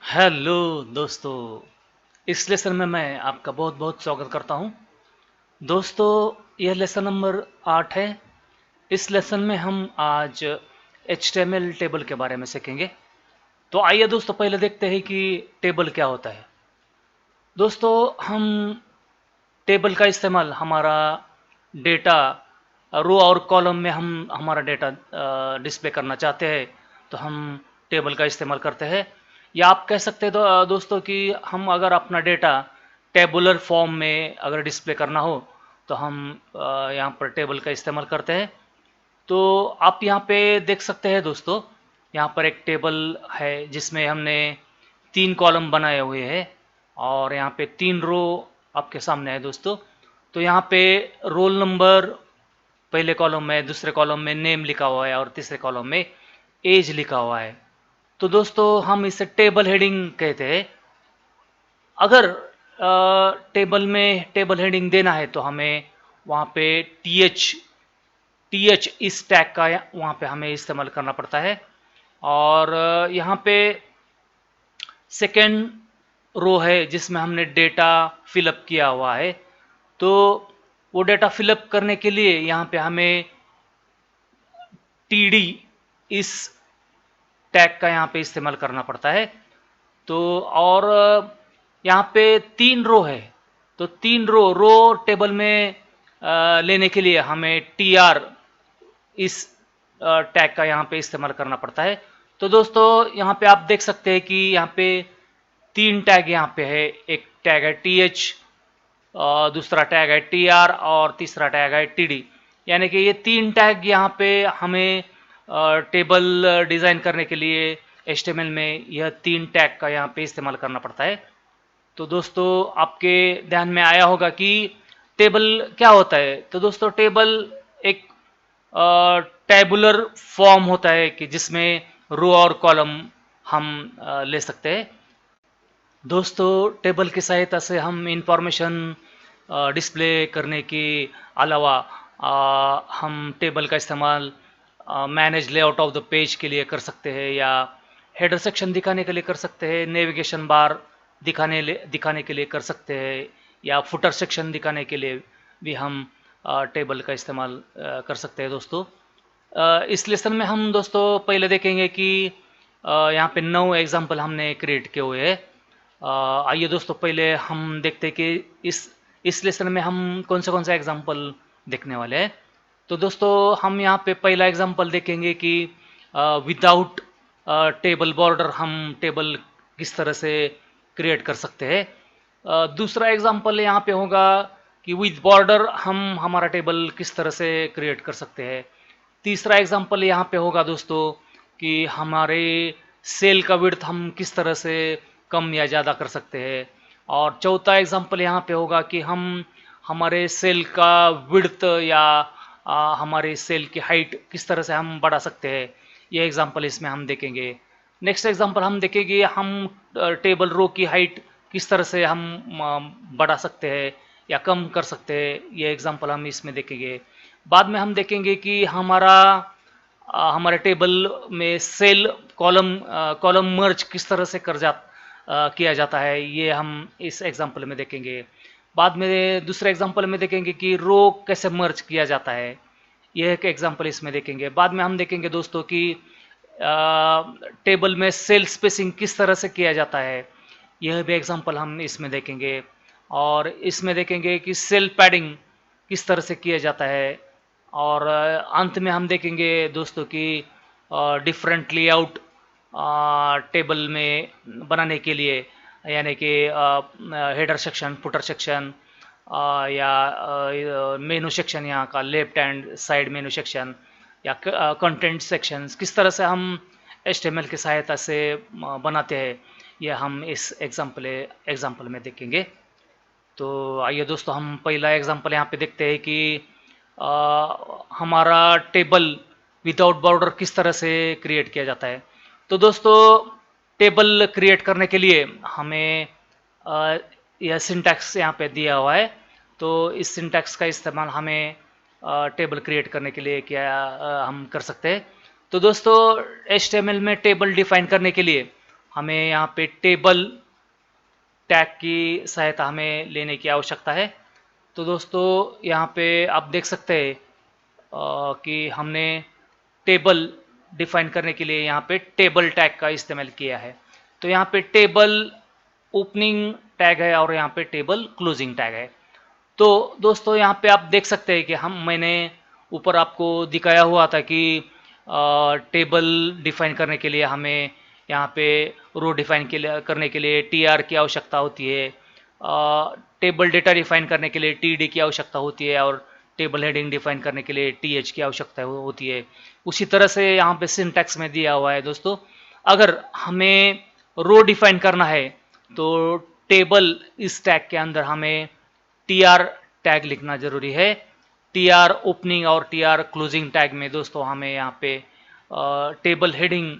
Hello दोस्तों। इस lesson में मैं आपका बहुत बहुत स्वागत करता हूं। दोस्तों, यह लेसन नंबर 8 है। इस लेसन में हम आज HTML टेबल के बारे में सीखेंगे। तो आइए दोस्तों, पहले देखते हैं कि टेबल क्या होता है। दोस्तों, हम टेबल का इस्तेमाल हमारा डेटा रो और कॉलम में हम हमारा डेटा डिस्प्ले करना चाहते हैं तो हम टेबल का इस्तेमाल करते हैं। या आप कह सकते हैं दोस्तों कि हम अगर अपना डेटा टेबुलर फॉर्म में अगर डिस्प्ले करना हो तो हम यहाँ पर टेबल का इस्तेमाल करते हैं। तो आप यहाँ पे देख सकते हैं दोस्तों, यहाँ पर एक टेबल है जिसमें हमने 3 कॉलम बनाए हुए हैं और यहाँ पे 3 रो आपके सामने है दोस्तों। तो यहाँ पे रोल नंबर पहले कॉलम में, दूसरे कॉलम में नेम लिखा हुआ है और तीसरे कॉलम में एज लिखा हुआ है। तो दोस्तों, हम इसे टेबल हेडिंग कहते हैं। अगर टेबल में टेबल हेडिंग देना है तो हमें वहाँ पे टी एच इस टैग का वहाँ पे हमें इस्तेमाल करना पड़ता है। और यहाँ पे सेकेंड रो है जिसमें हमने डेटा फिलअप किया हुआ है। तो वो डेटा फिलअप करने के लिए यहाँ पे हमें टी डी इस टैग का यहाँ पे इस्तेमाल करना पड़ता है। तो और यहाँ पे 3 रो है। तो 3 रो टेबल में लेने के लिए हमें TR इस टैग का यहाँ पे इस्तेमाल करना पड़ता है। तो दोस्तों, यहाँ पे आप देख सकते हैं कि यहाँ पे 3 टैग यहाँ पे है। एक टैग है TH, दूसरा टैग है TR और तीसरा टैग है TD। यानी कि ये 3 टैग यहाँ पे हमें टेबल डिज़ाइन करने के लिए HTML में यह 3 टैग का यहाँ पे इस्तेमाल करना पड़ता है। तो दोस्तों, आपके ध्यान में आया होगा कि टेबल क्या होता है। तो दोस्तों, टेबल एक टैबुलर फॉर्म होता है कि जिसमें रो और कॉलम हम ले सकते हैं। दोस्तों, टेबल की सहायता से हम इंफॉर्मेशन डिस्प्ले करने के अलावा हम टेबल का इस्तेमाल manage layout of the page के लिए कर सकते हैं, या हेडर सेक्शन दिखाने के लिए कर सकते हैं, नेविगेशन बार दिखाने के लिए कर सकते हैं, या फुटर सेक्शन दिखाने के लिए भी हम टेबल का इस्तेमाल कर सकते हैं दोस्तों। इस लेसन में हम दोस्तों पहले देखेंगे कि यहाँ पे 9 एग्जाम्पल हमने क्रिएट किए हुए हैं। आइए दोस्तों, पहले हम देखते हैं कि इस लेसन में हम कौन सा एग्जाम्पल देखने वाले हैं। तो दोस्तों, हम यहाँ पे पहला एग्जाम्पल देखेंगे कि विदाउट टेबल बॉर्डर हम टेबल किस तरह से क्रिएट कर सकते हैं। दूसरा एग्जाम्पल यहाँ पे होगा कि विद बॉर्डर हम हमारा टेबल किस तरह से क्रिएट कर सकते हैं। तीसरा एग्जाम्पल यहाँ पे होगा दोस्तों कि हमारे सेल का विड्थ हम किस तरह से कम या ज़्यादा कर सकते हैं। और चौथा एग्जाम्पल यहाँ पे होगा कि हम हमारे सेल का विड्थ या हमारे सेल की हाइट किस तरह से हम बढ़ा सकते हैं। ये एग्जाम्पल इसमें हम देखेंगे। नेक्स्ट एग्जाम्पल हम देखेंगे हम टेबल रो की हाइट किस तरह से हम बढ़ा सकते हैं या कम कर सकते हैं। ये एग्जाम्पल हम इसमें देखेंगे। बाद में हम देखेंगे कि हमारे टेबल में सेल कॉलम मर्ज किस तरह से किया जाता है। ये हम इस एग्जाम्पल में देखेंगे। बाद में दूसरे एग्जाम्पल में देखेंगे कि रो कैसे मर्ज किया जाता है। यह एक एग्जाम्पल इसमें देखेंगे। बाद में हम देखेंगे दोस्तों कि टेबल में सेल स्पेसिंग किस तरह से किया जाता है। यह भी एग्जाम्पल हम इसमें देखेंगे। और इसमें देखेंगे कि सेल पैडिंग किस तरह से किया जाता है। और अंत में हम देखेंगे दोस्तों कि डिफरेंट लेआउट टेबल में बनाने के लिए, यानी कि हेडर सेक्शन, फुटर सेक्शन, या मेनू सेक्शन, यहाँ का लेफ्ट हैंड साइड मेनू सेक्शन, या कंटेंट सेक्शंस किस तरह से हम HTML की सहायता से बनाते हैं। यह हम इस एग्जाम्पल में देखेंगे। तो आइए दोस्तों, हम पहला एग्जाम्पल यहाँ पे देखते हैं कि हमारा टेबल विदाउट बॉर्डर किस तरह से क्रिएट किया जाता है। तो दोस्तों, टेबल क्रिएट करने के लिए हमें यह सिंटैक्स यहाँ पे दिया हुआ है। तो इस सिंटैक्स का इस्तेमाल हमें टेबल क्रिएट करने के लिए हम कर सकते हैं। तो दोस्तों, HTML में टेबल डिफाइन करने के लिए हमें यहाँ पे टेबल टैग की सहायता हमें लेने की आवश्यकता है। तो दोस्तों यहाँ पे आप देख सकते हैं कि हमने टेबल डिफाइन करने के लिए यहाँ पे टेबल टैग का इस्तेमाल किया है। तो यहाँ पे टेबल ओपनिंग टैग है और यहाँ पे टेबल क्लोजिंग टैग है। तो दोस्तों यहाँ पे आप देख सकते हैं कि मैंने ऊपर आपको दिखाया हुआ था कि टेबल डिफाइन करने के लिए हमें यहाँ पे रो डिफाइन करने के लिए टीआर की आवश्यकता होती है, टेबल डेटा डिफाइन करने के लिए टीडी की आवश्यकता होती है और टेबल हेडिंग डिफाइन करने के लिए टीएच की आवश्यकता होती है। उसी तरह से यहाँ पे सिंटैक्स में दिया हुआ है दोस्तों। अगर हमें रो डिफाइन करना है तो टेबल इस टैग के अंदर हमें टीआर टैग लिखना जरूरी है। टीआर ओपनिंग और टीआर क्लोजिंग टैग में दोस्तों हमें यहाँ पे टेबल हेडिंग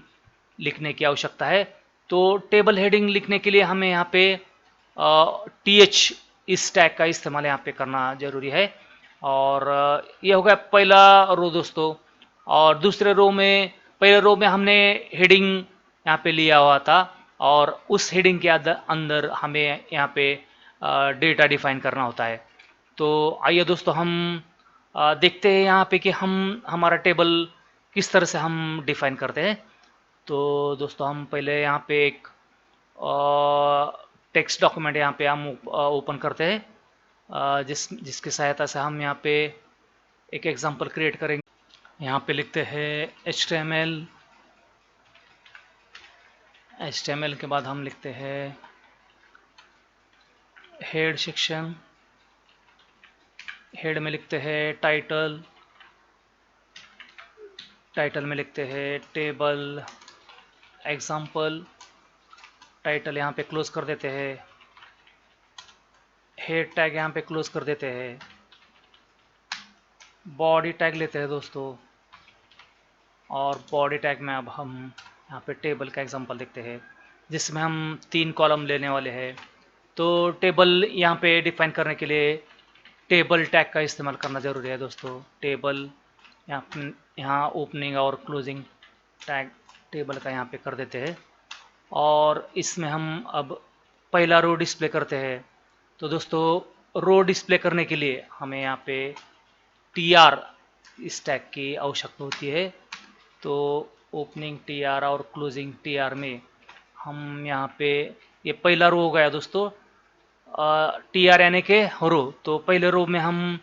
लिखने की आवश्यकता है। तो टेबल हेडिंग लिखने के लिए हमें यहाँ पे टीएच इस टैग का इस्तेमाल यहाँ पे करना जरूरी है। और ये हो गया पहला रो दोस्तों। और दूसरे रो में, पहले रो में हमने हेडिंग यहाँ पे लिया हुआ था और उस हेडिंग के अंदर हमें यहाँ पे डेटा डिफाइन करना होता है। तो आइए दोस्तों हम देखते हैं यहाँ पे कि हमारा टेबल किस तरह से हम डिफाइन करते हैं। तो दोस्तों हम पहले यहाँ पे एक टेक्स्ट डॉक्यूमेंट यहाँ पे हम ओपन करते हैं, जिसकी सहायता से हम यहाँ पे एक एग्जांपल क्रिएट करेंगे। यहाँ पे लिखते हैं HTML के बाद हम लिखते हैं हेड सेक्शन, हेड में लिखते हैं टाइटल में लिखते हैं टेबल एग्जाम्पल, टाइटल यहाँ पे क्लोज कर देते हैं, हेड टैग यहाँ पे क्लोज कर देते हैं, बॉडी टैग लेते हैं दोस्तों और बॉडी टैग में अब हम यहाँ पे टेबल का एग्जांपल देखते हैं जिसमें हम 3 कॉलम लेने वाले हैं। तो टेबल यहाँ पे डिफाइन करने के लिए टेबल टैग का इस्तेमाल करना ज़रूरी है दोस्तों। टेबल यहाँ ओपनिंग और क्लोजिंग टैग टेबल का यहाँ पे कर देते हैं और इसमें हम अब पहला रो डिस्प्ले करते हैं। तो दोस्तों रो डिस्प्ले करने के लिए हमें यहाँ पे टीआर इस टैग की आवश्यकता होती है। तो ओपनिंग टीआर और क्लोजिंग टीआर में हम यहाँ पे, ये पहला रो हो गया दोस्तों, टीआर यानी के रो। तो पहले रो में हम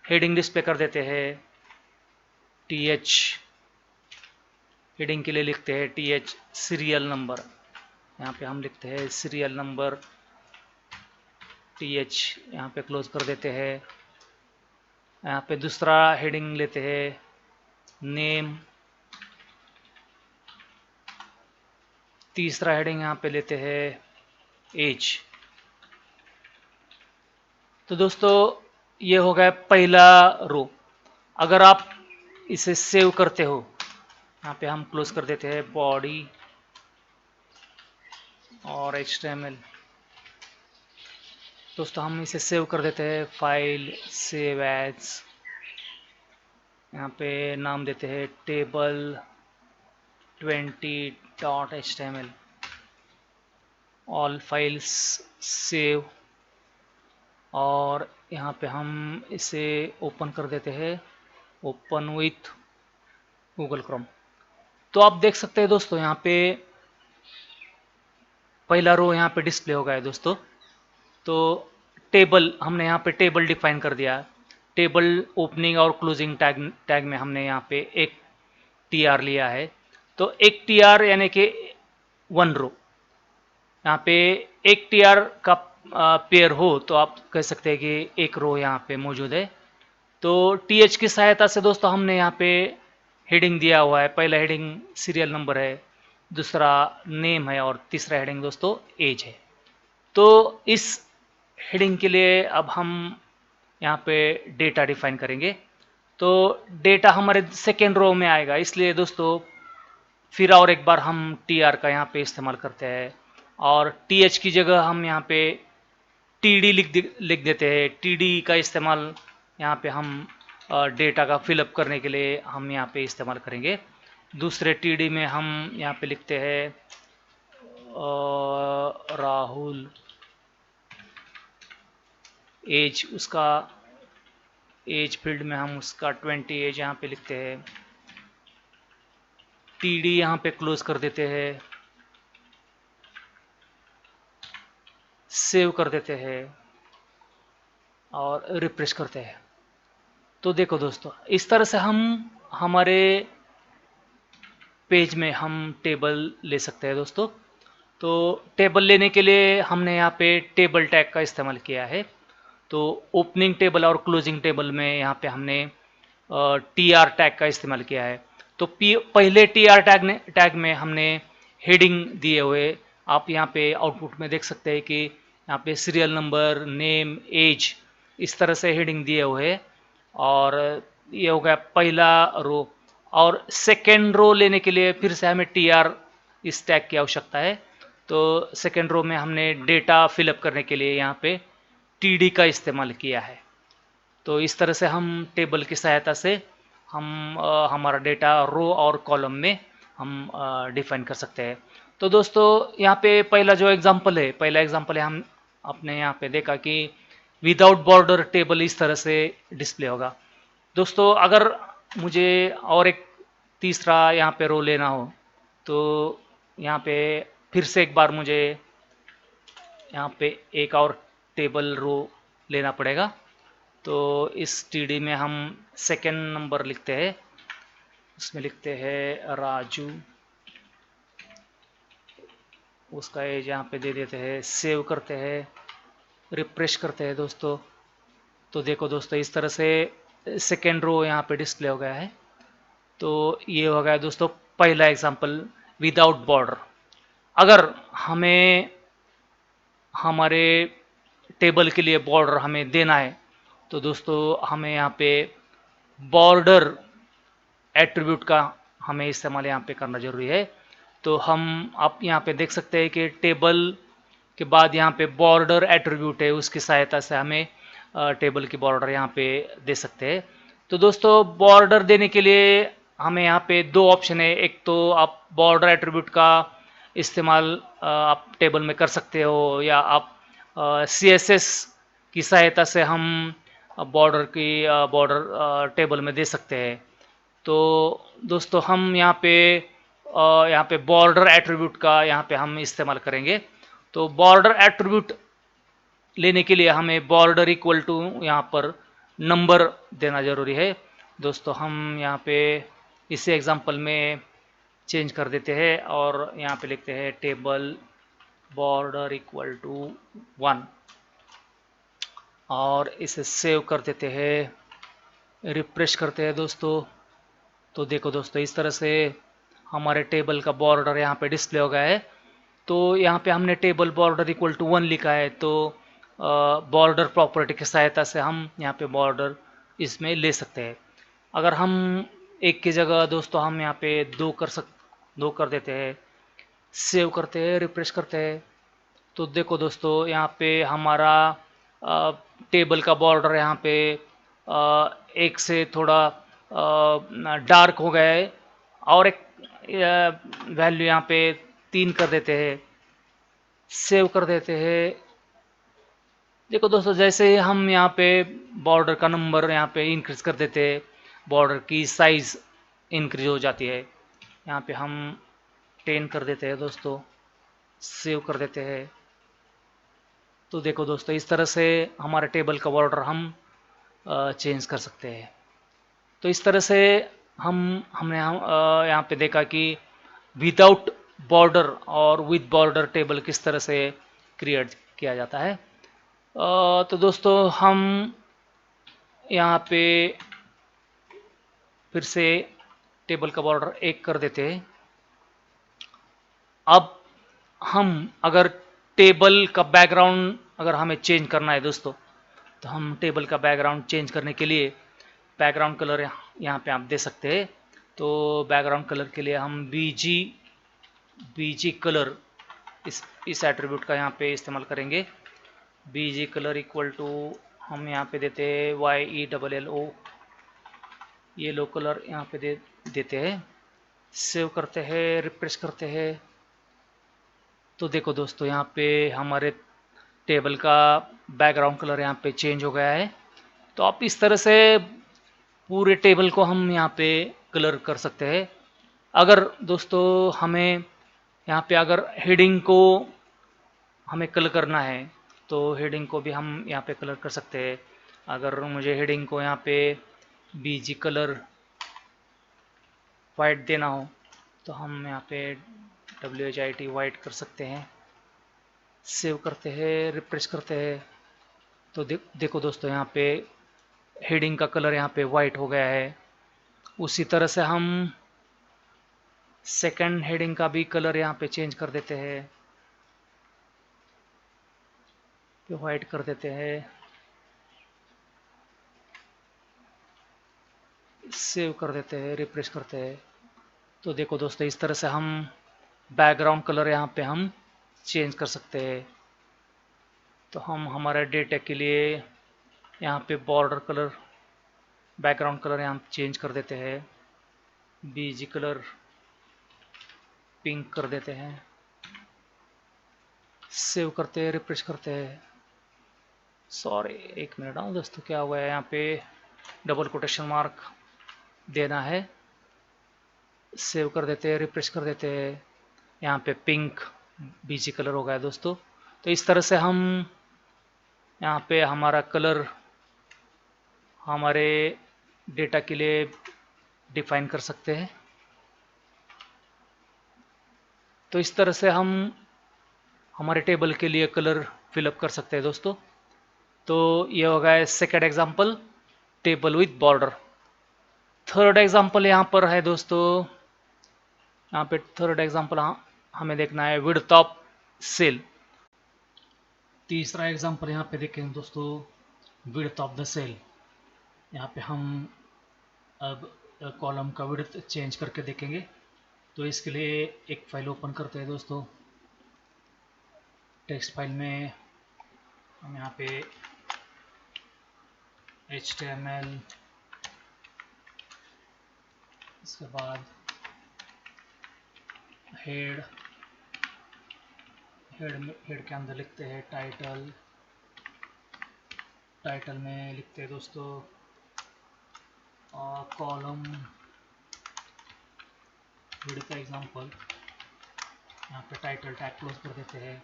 हेडिंग डिस्प्ले कर देते हैं टीएच, हेडिंग के लिए लिखते हैं टीएच सीरियल नंबर, यहाँ पे हम लिखते हैं सीरियल नंबर टीएच, यहाँ पे क्लोज कर देते हैं। यहाँ पे दूसरा हेडिंग लेते हैं नेम, तीसरा हेडिंग यहाँ पे लेते हैं एज। तो दोस्तों ये हो गया पहला रो। अगर आप इसे सेव करते हो, यहाँ पे हम क्लोज कर देते हैं बॉडी और HTML। दोस्तों हम इसे सेव कर देते हैं, फाइल सेव एज, यहाँ पे नाम देते हैं table 20.html, all files save. और यहाँ पे हम इसे ओपन कर देते हैं, ओपन विथ गूगल क्रोम। तो आप देख सकते हैं दोस्तों यहाँ पे पहला रो यहाँ पे डिस्प्ले हो गया है दोस्तों। तो टेबल, हमने यहाँ पे टेबल डिफाइन कर दिया। टेबल ओपनिंग और क्लोजिंग टैग में हमने यहाँ पे एक टीआर लिया है। तो एक टीआर यानी कि 1 रो, यहाँ पे एक टीआर का पेयर हो तो आप कह सकते हैं कि एक रो यहाँ पे मौजूद है। तो टीएच की सहायता से दोस्तों हमने यहाँ पे हेडिंग दिया हुआ है। पहला हेडिंग सीरियल नंबर है, दूसरा नेम है और तीसरा हेडिंग दोस्तों एज है। तो इस हेडिंग के लिए अब हम यहाँ पे डेटा डिफाइन करेंगे। तो डेटा हमारे सेकेंड रो में आएगा, इसलिए दोस्तों फिर और एक बार हम टीआर का यहाँ पे इस्तेमाल करते हैं और टीएच की जगह हम यहाँ पे टीडी लिख देते हैं। टीडी का इस्तेमाल यहाँ पे हम डेटा का फिलअप करने के लिए हम यहाँ पे इस्तेमाल करेंगे। दूसरे टीडी में हम यहाँ पे लिखते हैं राहुल एज, उसका एज फील्ड में हम उसका 20 एज यहाँ पे लिखते हैं। टीडी यहाँ पे क्लोज कर देते हैं, सेव कर देते हैं और रिफ्रेश करते हैं। तो देखो दोस्तों, इस तरह से हम हमारे पेज में हम टेबल ले सकते हैं दोस्तों। तो टेबल लेने के लिए हमने यहाँ पे टेबल टैग का इस्तेमाल किया है। तो ओपनिंग टेबल और क्लोजिंग टेबल में यहाँ पे हमने टी आर टैग का इस्तेमाल किया है। तो पहले टी आर टैग में हमने हेडिंग दिए हुए, आप यहाँ पे आउटपुट में देख सकते हैं कि यहाँ पे सीरियल नंबर, नेम, एज, इस तरह से हेडिंग दिए हुए। और ये हो गया पहला रो। और सेकेंड रो लेने के लिए फिर से हमें टी आर इस टैग की आवश्यकता है। तो सेकेंड रो में हमने डेटा फिलअप करने के लिए यहाँ पे टीडी का इस्तेमाल किया है। तो इस तरह से हम टेबल की सहायता से हम हमारा डेटा रो और कॉलम में हम डिफाइन कर सकते हैं। तो दोस्तों, यहाँ पे पहला जो एग्जांपल है, हम अपने यहाँ पे देखा कि विदाउट बॉर्डर टेबल इस तरह से डिस्प्ले होगा। दोस्तों, अगर मुझे और एक तीसरा यहाँ पे रो लेना हो, तो यहाँ पे फिर से एक बार मुझे यहाँ पे एक और टेबल रो लेना पड़ेगा। तो इस टीडी में हम सेकेंड नंबर लिखते हैं, उसमें लिखते हैं राजू, उसका एज यहाँ पे दे देते हैं, सेव करते हैं, रिफ्रेश करते हैं दोस्तों। तो देखो दोस्तों, इस तरह से सेकेंड रो यहाँ पे डिस्प्ले हो गया है। तो ये हो गया दोस्तों पहला एग्जांपल, विदाउट बॉर्डर। अगर हमें हमारे टेबल के लिए बॉर्डर हमें देना है, तो दोस्तों हमें यहाँ पे बॉर्डर एट्रीब्यूट का हमें इस्तेमाल यहाँ पे करना जरूरी है। तो हम आप यहाँ पे देख सकते हैं कि टेबल के बाद यहाँ पे बॉर्डर एट्रीब्यूट है, उसकी सहायता से हमें टेबल की बॉर्डर यहाँ पे दे सकते हैं। तो दोस्तों, बॉर्डर देने के लिए हमें यहाँ पे दो ऑप्शन है। एक तो आप बॉर्डर एट्रीब्यूट का इस्तेमाल आप टेबल में कर सकते हो, या आप CSS की सहायता से हम बॉर्डर टेबल में दे सकते हैं। तो दोस्तों, हम यहाँ पे बॉर्डर एट्रीब्यूट का यहाँ पे हम इस्तेमाल करेंगे। तो बॉर्डर एट्रीब्यूट लेने के लिए हमें बॉर्डर इक्वल टू यहाँ पर नंबर देना जरूरी है। दोस्तों, हम यहाँ पे इसे एग्जांपल में चेंज कर देते हैं और यहाँ पे लिखते हैं टेबल बॉर्डर इक्वल टू 1 और इसे सेव कर देते हैं, रिफ्रेश करते हैं दोस्तों। तो देखो दोस्तों, इस तरह से हमारे टेबल का बॉर्डर यहाँ पे डिस्प्ले हो गया है। तो यहाँ पे हमने टेबल बॉर्डर इक्वल टू 1 लिखा है। तो बॉर्डर प्रॉपर्टी की सहायता से हम यहाँ पे बॉर्डर इसमें ले सकते हैं। अगर हम एक की जगह दोस्तों हम यहाँ पे दो कर देते हैं, सेव करते हैं, रिफ्रेश करते हैं। तो देखो दोस्तों, यहाँ पे हमारा टेबल का बॉर्डर यहाँ पे एक से थोड़ा डार्क हो गया है। और एक वैल्यू यहाँ पे 3 कर देते हैं, सेव कर देते हैं। देखो दोस्तों, जैसे ही हम यहाँ पे बॉर्डर का नंबर यहाँ पे इंक्रीज कर देते हैं, बॉर्डर की साइज इंक्रीज हो जाती है। यहाँ पे हम 10 कर देते हैं दोस्तों, सेव कर देते हैं। तो देखो दोस्तों, इस तरह से हमारे टेबल का बॉर्डर हम चेंज कर सकते हैं। तो इस तरह से हमने यहाँ पे देखा कि विदाउट बॉर्डर और विद बॉर्डर टेबल किस तरह से क्रिएट किया जाता है। तो दोस्तों, हम यहाँ पे फिर से टेबल का बॉर्डर 1 कर देते हैं। अब हम अगर टेबल का बैकग्राउंड अगर हमें चेंज करना है दोस्तों, तो हम टेबल का बैकग्राउंड चेंज करने के लिए बैकग्राउंड कलर यहाँ पे आप दे सकते हैं। तो बैकग्राउंड कलर के लिए हम बीजी कलर इस एट्रीब्यूट का यहाँ पे इस्तेमाल करेंगे। बीजी कलर इक्वल टू हम यहाँ पे देते हैं YELLO, येलो कलर यहाँ पे देते हैं, सेव करते हैं, रिफ्रेश करते हैं। तो देखो दोस्तों, यहाँ पे हमारे टेबल का बैकग्राउंड कलर यहाँ पे चेंज हो गया है। तो आप इस तरह से पूरे टेबल को हम यहाँ पे कलर कर सकते हैं। अगर दोस्तों हमें यहाँ पे अगर हेडिंग को हमें कलर करना है तो हेडिंग को भी हम यहाँ पे कलर कर सकते हैं। अगर मुझे हेडिंग को यहाँ पे बीजी कलर वाइट देना हो तो हम यहाँ पे WHIT वाइट कर सकते हैं। सेव करते हैं, रिफ्रेश करते हैं। तो देखो दोस्तों, यहाँ पे हेडिंग का कलर यहाँ पे वाइट हो गया है। उसी तरह से हम सेकंड हेडिंग का भी कलर यहाँ पे चेंज कर देते हैं, तो वाइट कर देते हैं। सेव कर देते हैं, रिफ्रेश करते हैं। तो देखो दोस्तों, इस तरह से हम बैकग्राउंड कलर यहाँ पे हम चेंज कर सकते हैं। तो हम हमारे डेटा के लिए यहाँ पे बॉर्डर कलर, बैकग्राउंड कलर यहाँ चेंज कर देते हैं। बीजी कलर पिंक कर देते हैं। सेव करते हैं, रिफ्रेश करते हैं। सॉरी, एक मिनट दोस्तों, क्या हुआ है, यहाँ पे डबल कोटेशन मार्क देना है। सेव कर देते हैं, रिफ्रेश कर देते हैं। यहाँ पे पिंक बीजी कलर हो गया दोस्तों। तो इस तरह से हम यहाँ पे हमारा कलर हमारे डेटा के लिए डिफाइन कर सकते हैं। तो इस तरह से हम हमारे टेबल के लिए कलर फिलअप कर सकते हैं दोस्तों। तो ये हो गया second example, table with border. Third example यहाँ पर है दोस्तों, यहाँ पे थर्ड एग्जाम्पल हमें देखना है विड्थ ऑफ सेल। तीसरा एग्जाम्पल यहाँ पे देखेंगे दोस्तों, विड्थ ऑफ द सेल। यहाँ पे हम अब कॉलम का विड्थ चेंज करके देखेंगे। तो इसके लिए एक फाइल ओपन करते हैं दोस्तों। टेक्स्ट फाइल में हम यहाँ पे HTML, इसके बाद हेड के अंदर लिखते हैं टाइटल। टाइटल में लिखते हैं दोस्तों कॉलम विड्थ का एग्जाम्पल। यहाँ पे टाइटल टैग क्लोज कर देते हैं,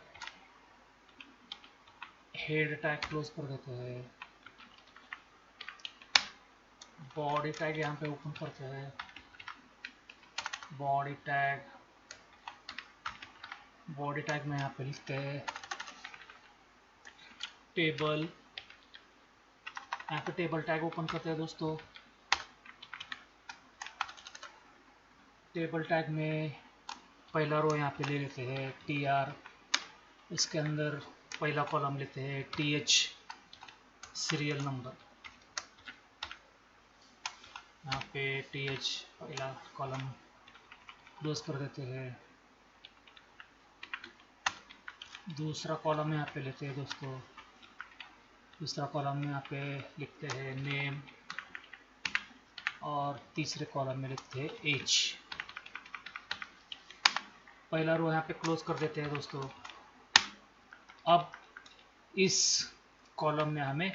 हेड टैग क्लोज कर देते हैं, बॉडी टैग यहाँ पे ओपन करते हैं। बॉडी टैग में यहाँ पे लिखते हैं टेबल। यहाँ पे टेबल टैग ओपन करते हैं दोस्तों। टेबल टैग में पहला रो यहाँ पे ले लेते हैं TR। इसके अंदर पहला कॉलम लेते हैं TH सीरियल नंबर। यहाँ पे TH पहला कॉलम क्लोज कर देते हैं। दूसरा कॉलम यहाँ पे लेते हैं दोस्तों। दूसरा कॉलम में यहाँ पे लिखते हैं नेम, और तीसरे कॉलम में लिखते हैं एज। पहला रो यहाँ पे क्लोज कर देते हैं दोस्तों। अब इस कॉलम में हमें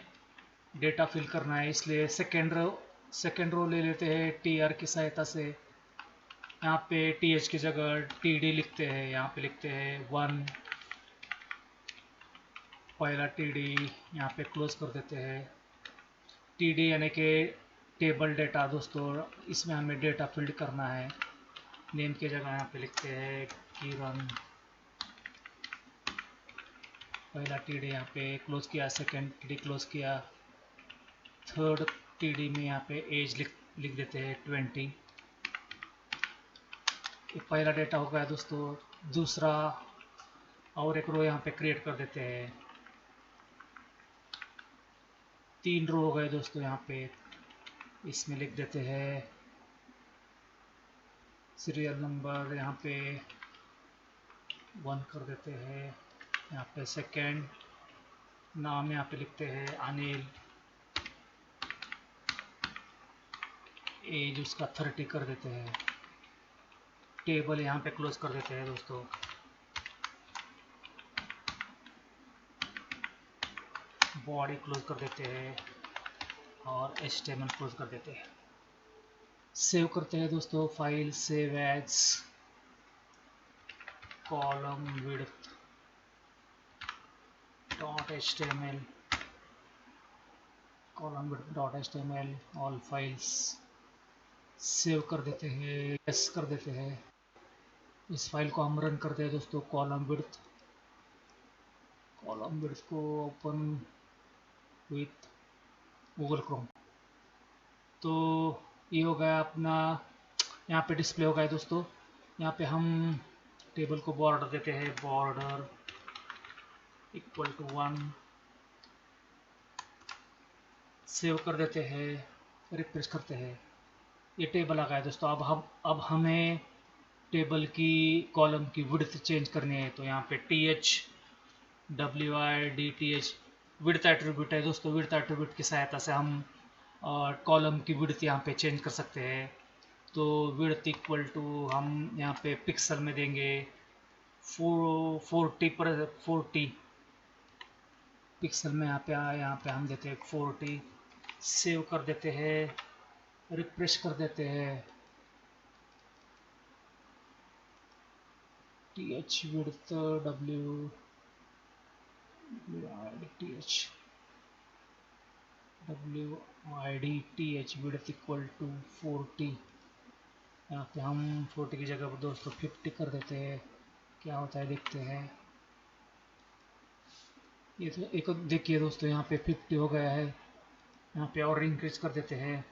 डेटा फिल करना है, इसलिए सेकेंड रो ले लेते हैं TR की सहायता से। यहाँ पे TH की जगह TD लिखते हैं। यहाँ पे लिखते हैं 1। पहला TD यहाँ पे क्लोज कर देते हैं। TD यानी कि टेबल डेटा दोस्तों, इसमें हमें डेटा फिल्ड करना है। नेम की जगह यहाँ पे लिखते हैं किरण। पहला TD यहाँ पे क्लोज किया, सेकंड TD क्लोज किया, थर्ड TD में यहाँ पे एज लिख देते हैं 20। ये पहला डेटा हो गया दोस्तों। दूसरा और एक रो यहाँ पे क्रिएट कर देते हैं। 3 रो हो गए दोस्तों। यहाँ पे इसमें लिख देते हैं सीरियल नंबर, यहाँ पे 1 कर देते हैं। यहाँ पे सेकंड नाम यहाँ पे लिखते हैं अनिल। एज उसका 30 कर देते हैं। टेबल यहाँ पे क्लोज कर देते हैं दोस्तों। बॉडी क्लोज कर देते हैं और HTML क्लोज कर देते हैं। सेव करते हैं दोस्तों, file save as column width dot HTML, column width dot HTML, all files save कर देते हैं, यस कर देते हैं। इस फाइल को हम रन करते हैं दोस्तों। कॉलम विड्थ को ओपन विथ गूगल क्रोम। तो ये हो गया अपना, यहाँ पे डिस्प्ले हो गया दोस्तों। यहाँ पे हम टेबल को बॉर्डर देते हैं, बॉर्डर इक्वल टू 1, सेव कर देते हैं, रिफ्रेश करते हैं। ये टेबल आ गया दोस्तों। अब हमें टेबल की कॉलम की विड्थ चेंज करनी है। तो यहाँ पे WIDTH विड्थ एट्रीब्यूट है दोस्तों। विड्थ एट्रीब्यूट की सहायता से हम कॉलम की विड्थ यहाँ पे चेंज कर सकते हैं। तो विड्थ इक्वल टू हम यहाँ पे पिक्सल में देंगे 40 पिक्सल में। यहाँ पे हम देते हैं 40, सेव कर देते हैं, रिफ्रेश कर देते हैं। TH width WIDTH width equal to 40। यहाँ पे हम 40 की जगह पर दोस्तों 50 कर देते हैं। क्या होता है देखते हैं। ये तो एक देखिए दोस्तों, यहाँ पे 50 हो गया है। यहाँ पे और इंक्रीज कर देते हैं,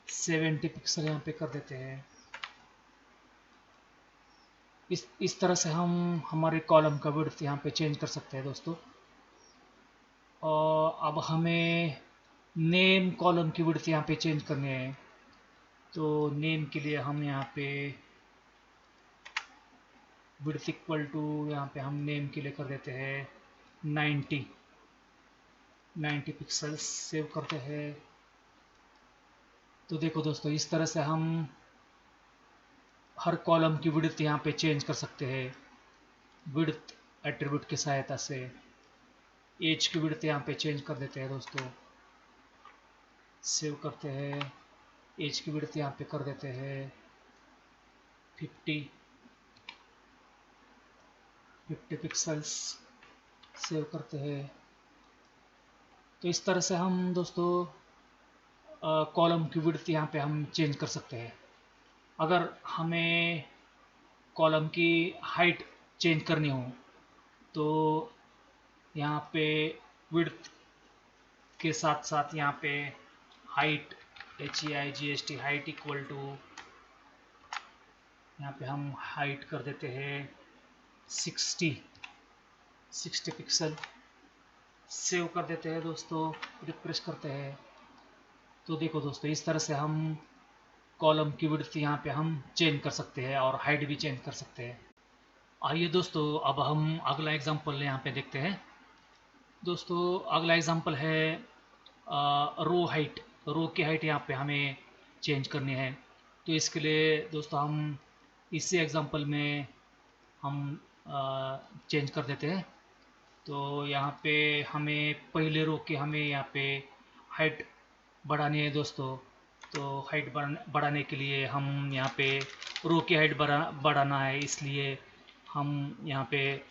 70 पिक्सल यहाँ पे कर देते हैं। इस तरह से हम हमारे कॉलम का विड्थ यहाँ पे चेंज कर सकते हैं दोस्तों। और अब हमें नेम कॉलम की विड्थ यहाँ पे चेंज करनी है। तो नेम के लिए हम यहाँ पे विड्थ इक्वल टू, यहाँ पे हम नेम के लिए कर देते हैं 90 पिक्सल्स, सेव करते हैं। तो देखो दोस्तों, इस तरह से हम हर कॉलम की विड्थ यहाँ पे चेंज कर सकते हैं विड्थ एट्रीब्यूट की सहायता से। एज की विड्थ यहाँ पे चेंज कर देते हैं दोस्तों, सेव करते हैं। एज की विड्थ यहाँ पे कर देते हैं 50 पिक्सल्स, सेव करते हैं। तो इस तरह से हम दोस्तों कॉलम की विड्थ यहाँ पे हम चेंज कर सकते हैं। अगर हमें कॉलम की हाइट चेंज करनी हो तो यहाँ पे विड्थ के साथ साथ यहाँ पे height HEIGHT height equal to, यहाँ पे हम हाइट कर देते हैं 60 पिक्सल, सेव कर देते हैं दोस्तों, रिफ्रेश करते हैं। तो देखो दोस्तों, इस तरह से हम कॉलम की विड्थ यहाँ पे हम चेंज कर सकते हैं और हाइट भी चेंज कर सकते हैं। आइए दोस्तों, अब हम अगला एग्जांपल यहाँ पे देखते हैं। दोस्तों अगला एग्जांपल है रो हाइट। रो की हाइट यहाँ पे हमें चेंज करनी है। तो इसके लिए दोस्तों हम इसी एग्जांपल में हम चेंज कर देते हैं। तो यहाँ पे हमें पहले रो की हमें यहाँ पे हाइट बढ़ानी है दोस्तों। तो हाइट बढ़ाने के लिए हम यहाँ पे रो की हाइट बढ़ाना है, इसलिए हम यहाँ पे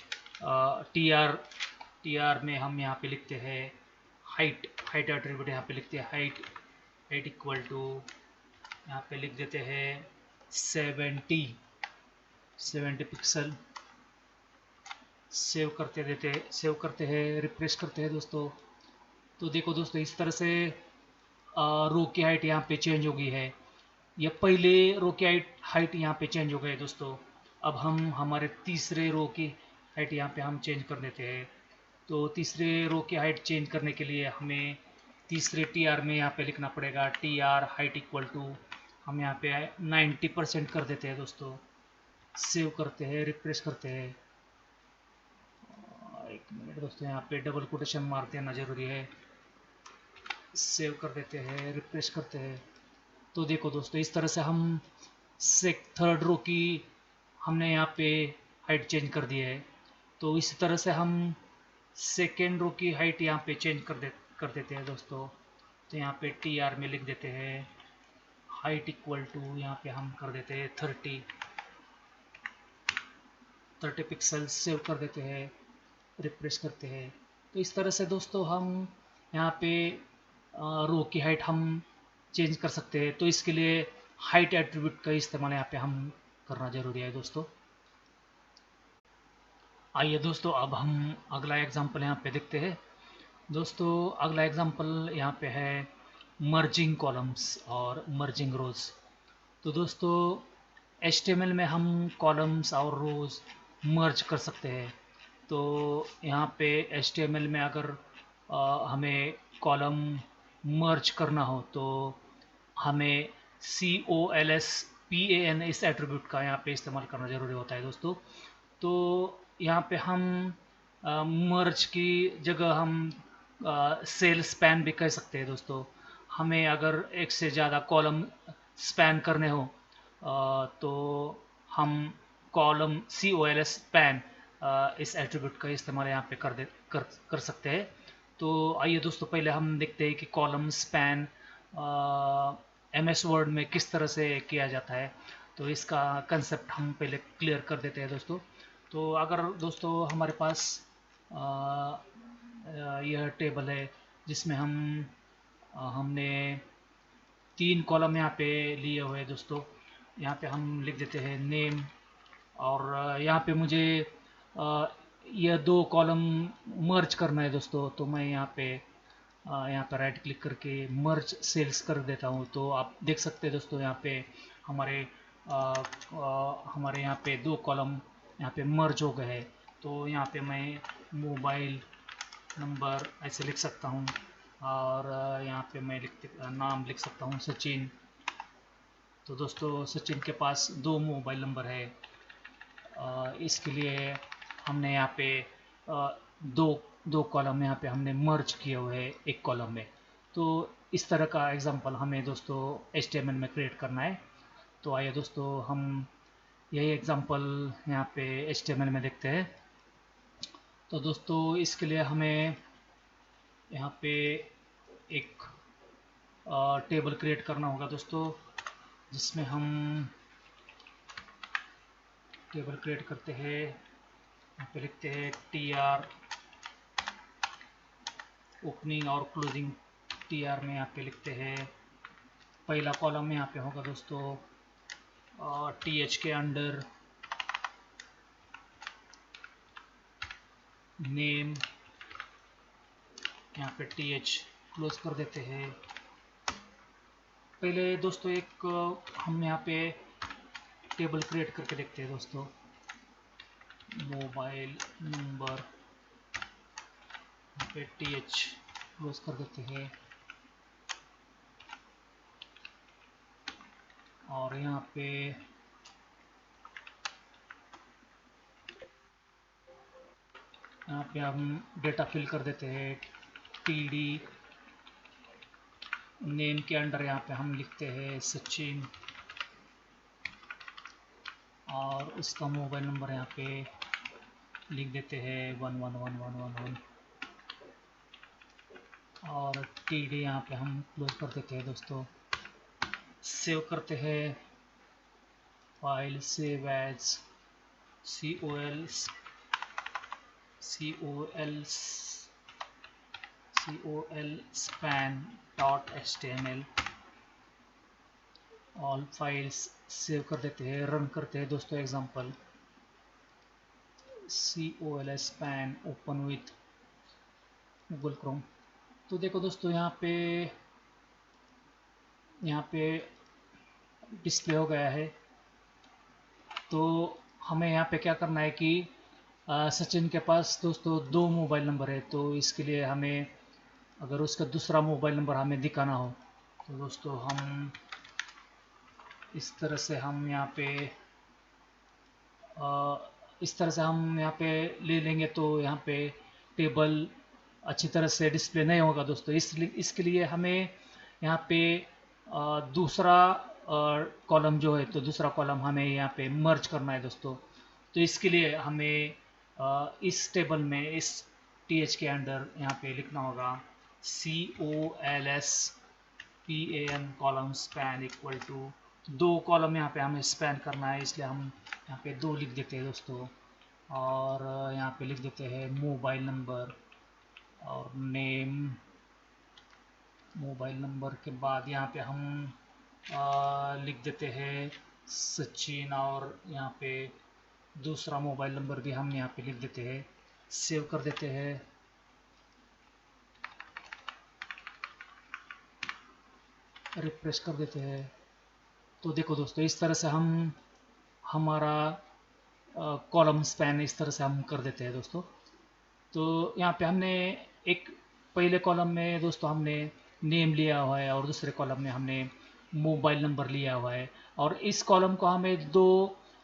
टीआर में हम यहाँ पे लिखते हैं हाइट एट्रीब्यूट यहाँ पे लिखते हैं हाइट इक्वल टू, यहाँ पे लिख देते हैं 70 पिक्सल, सेव करते हैं, रिफ्रेश करते हैं दोस्तों। तो देखो दोस्तों, इस तरह से रो की हाइट यहाँ पे चेंज हो गई है। ये पहले रो की हाइट यहाँ पे चेंज हो गई है दोस्तों। अब हम हमारे तीसरे रो की हाइट यहाँ पे हम चेंज कर देते हैं। तो तीसरे रो की हाइट चेंज करने के लिए हमें तीसरे TR में यहाँ पे लिखना पड़ेगा TR हाइट इक्वल टू, हम यहाँ पे 90% कर देते हैं दोस्तों, सेव करते हैं, रिफ्रेश करते हैं। एक मिनट दोस्तों, यहाँ पे डबल कोटेशन मार देना जरूरी है, सेव कर देते हैं, रिफ्रेश करते हैं। तो देखो दोस्तों, इस तरह से हम थर्ड रो की हमने यहाँ पे हाइट चेंज कर दी है। तो इसी तरह से हम सेकेंड रो की हाइट यहाँ पे चेंज कर देते हैं दोस्तों। तो यहाँ पे TR में लिख देते हैं हाइट इक्वल टू, यहाँ पे हम कर देते हैं 30 पिक्सल, सेव कर देते हैं, रिफ्रेश करते हैं। तो इस तरह से दोस्तों हम यहाँ पे रो की हाइट हम चेंज कर सकते हैं। तो इसके लिए हाइट एट्रीब्यूट का इस्तेमाल यहाँ पे हम करना जरूरी है दोस्तों। आइए दोस्तों अब हम अगला एग्जांपल यहाँ पे देखते हैं। दोस्तों अगला एग्जांपल यहाँ पे है मर्जिंग कॉलम्स और मर्जिंग रोज। तो दोस्तों HTML में हम कॉलम्स और रोज मर्ज कर सकते हैं। तो यहाँ पे HTML में अगर हमें कॉलम मर्ज करना हो तो हमें COLSPAN इस एट्रीब्यूट का यहाँ पे इस्तेमाल करना ज़रूरी होता है दोस्तों। तो यहाँ पे हम मर्ज की जगह हम सेल स्पैन भी कह सकते हैं दोस्तों। हमें अगर एक से ज़्यादा कॉलम स्पैन करने हो तो हम कॉलम COLS स्पैन इस एट्रीब्यूट का इस्तेमाल यहाँ पे कर सकते हैं। तो आइए दोस्तों पहले हम देखते हैं कि कॉलम स्पैन MS वर्ड में किस तरह से किया जाता है। तो इसका कंसेप्ट हम पहले क्लियर कर देते हैं दोस्तों। तो अगर दोस्तों हमारे पास यह टेबल है जिसमें हमने 3 कॉलम यहाँ पे लिए हुए हैं दोस्तों। यहाँ पे हम लिख देते हैं नेम, और यहाँ पे मुझे यह 2 कॉलम मर्ज करना है दोस्तों। तो मैं यहाँ पे राइट क्लिक करके मर्ज सेल्स कर देता हूँ। तो आप देख सकते हैं दोस्तों यहाँ पे हमारे यहाँ पे 2 कॉलम यहाँ पे मर्ज हो गए हैं। तो यहाँ पे मैं मोबाइल नंबर ऐसे लिख सकता हूँ, और यहाँ पे मैं नाम लिख सकता हूँ सचिन। तो दोस्तों सचिन के पास 2 मोबाइल नंबर है। इसके लिए हमने यहाँ पे दो कॉलम यहाँ पे हमने मर्ज किए हुए हैं एक कॉलम में। तो इस तरह का एग्जांपल हमें दोस्तों HTML में क्रिएट करना है। तो आइए दोस्तों हम यही एग्जांपल यहाँ पे HTML में देखते हैं। तो दोस्तों इसके लिए हमें यहाँ पे एक टेबल क्रिएट करना होगा दोस्तों, जिसमें हम टेबल क्रिएट करते हैं। यहाँ पे लिखते हैं TR ओपनिंग और क्लोजिंग। TR में यहाँ पे लिखते हैं पहला कॉलम में यहाँ पे होगा दोस्तों TH के अंडर नेम, यहाँ पे TH क्लोज कर देते हैं। पहले दोस्तों एक हम यहाँ पे टेबल क्रिएट करके देखते हैं दोस्तों। मोबाइल नंबर, यहाँ पे TH क्लोज कर देते हैं, और यहाँ पे हम डेटा फिल कर देते हैं। TD नेम के अंडर यहाँ पे हम लिखते हैं सचिन, और उसका मोबाइल नंबर यहाँ पे लिख देते हैं 111111, और TD यहाँ पे हम क्लोज कर देते हैं दोस्तों। सेव करते हैं file, save as COL span.html, all files save कर देते हैं, रन करते हैं दोस्तों example. COL span open with Google Chrome. तो देखो दोस्तों यहाँ पे डिस्प्ले हो गया है। तो हमें यहाँ पे क्या करना है कि सचिन के पास दोस्तों 2 मोबाइल नंबर है। तो इसके लिए हमें अगर उसका दूसरा मोबाइल नंबर हमें दिखाना हो तो दोस्तों हम इस तरह से हम यहाँ पे ले लेंगे। तो यहाँ पे टेबल अच्छी तरह से डिस्प्ले नहीं होगा दोस्तों। इसके लिए हमें यहाँ पे दूसरा कॉलम जो है, तो दूसरा कॉलम हमें यहाँ पे मर्ज करना है दोस्तों। तो इसके लिए हमें इस टेबल में इस TH के अंदर यहाँ पे लिखना होगा COLSPAN column span equal to 2 column यहाँ पे हमें स्पैन करना है, इसलिए हम यहाँ पे 2 लिख देते हैं दोस्तों। और यहाँ पे लिख देते हैं मोबाइल नंबर और नेम। मोबाइल नंबर के बाद यहाँ पे हम लिख देते हैं सचिन, और यहाँ पे दूसरा मोबाइल नंबर भी हम यहाँ पे लिख देते हैं। सेव कर देते हैं। रिफ्रेश कर देते हैं। तो देखो दोस्तों, इस तरह से हम हमारा कॉलम स्पैन इस तरह से हम कर देते हैं दोस्तों। तो यहाँ पे हमने एक पहले कॉलम में दोस्तों हमने नेम लिया हुआ है और दूसरे कॉलम में हमने मोबाइल नंबर लिया हुआ है। और इस कॉलम को हमें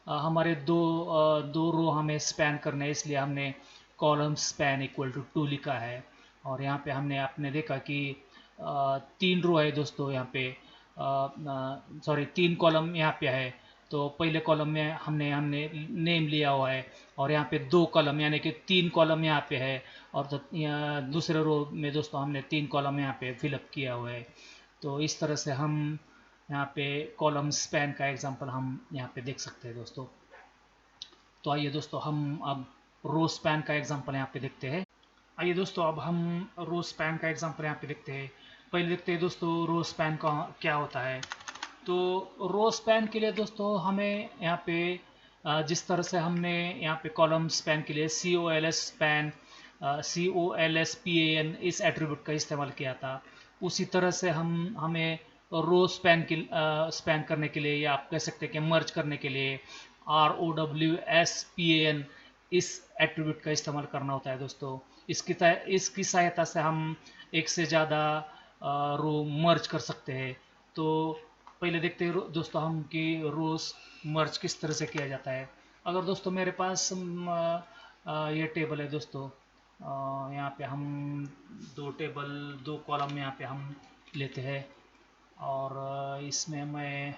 हमारे दो रो हमें स्पैन करने हैं, इसलिए हमने कॉलम स्पैन इक्वल टू 2 लिखा है। और यहाँ पे हमने आपने देखा कि 3 रो है दोस्तों यहाँ पे, सॉरी 3 कॉलम यहाँ पे है। तो पहले कॉलम में हमने नेम लिया हुआ है, और यहाँ पे 2 कॉलम यानी कि 3 कॉलम यहाँ पे है। और तो दूसरे रो में दोस्तों हमने 3 कॉलम यहाँ पे फिलअप किया हुआ है। तो इस तरह से हम यहाँ पे कॉलम स्पैन का एग्जांपल हम यहाँ पे देख सकते हैं दोस्तों। तो आइए दोस्तों, हम अब रो स्पैन का एग्जांपल यहाँ पे देखते हैं। आइए दोस्तों, अब हम रो स्पैन का एग्जांपल यहाँ पे देखते हैं। पहले देखते हैं दोस्तों रो स्पैन का क्या होता है। तो रो स्पैन के लिए दोस्तों हमें यहाँ पे जिस तरह से हमने यहाँ पे कॉलम स्पैन के लिए COLSPAN इस एट्रीब्यूट का इस्तेमाल किया था, उसी तरह से हमें रो स्पैन करने के लिए, या आप कह सकते हैं कि मर्ज करने के लिए ROWSPAN इस एट्रीब्यूट का इस्तेमाल करना होता है दोस्तों। इसकी सहायता से हम एक से ज़्यादा रो मर्ज कर सकते हैं। तो पहले देखते हैं दोस्तों हम कि रोज मर्ज किस तरह से किया जाता है। अगर दोस्तों मेरे पास ये टेबल है दोस्तों, यहाँ पे हम 2 कॉलम यहाँ पे हम लेते हैं, और इसमें मैं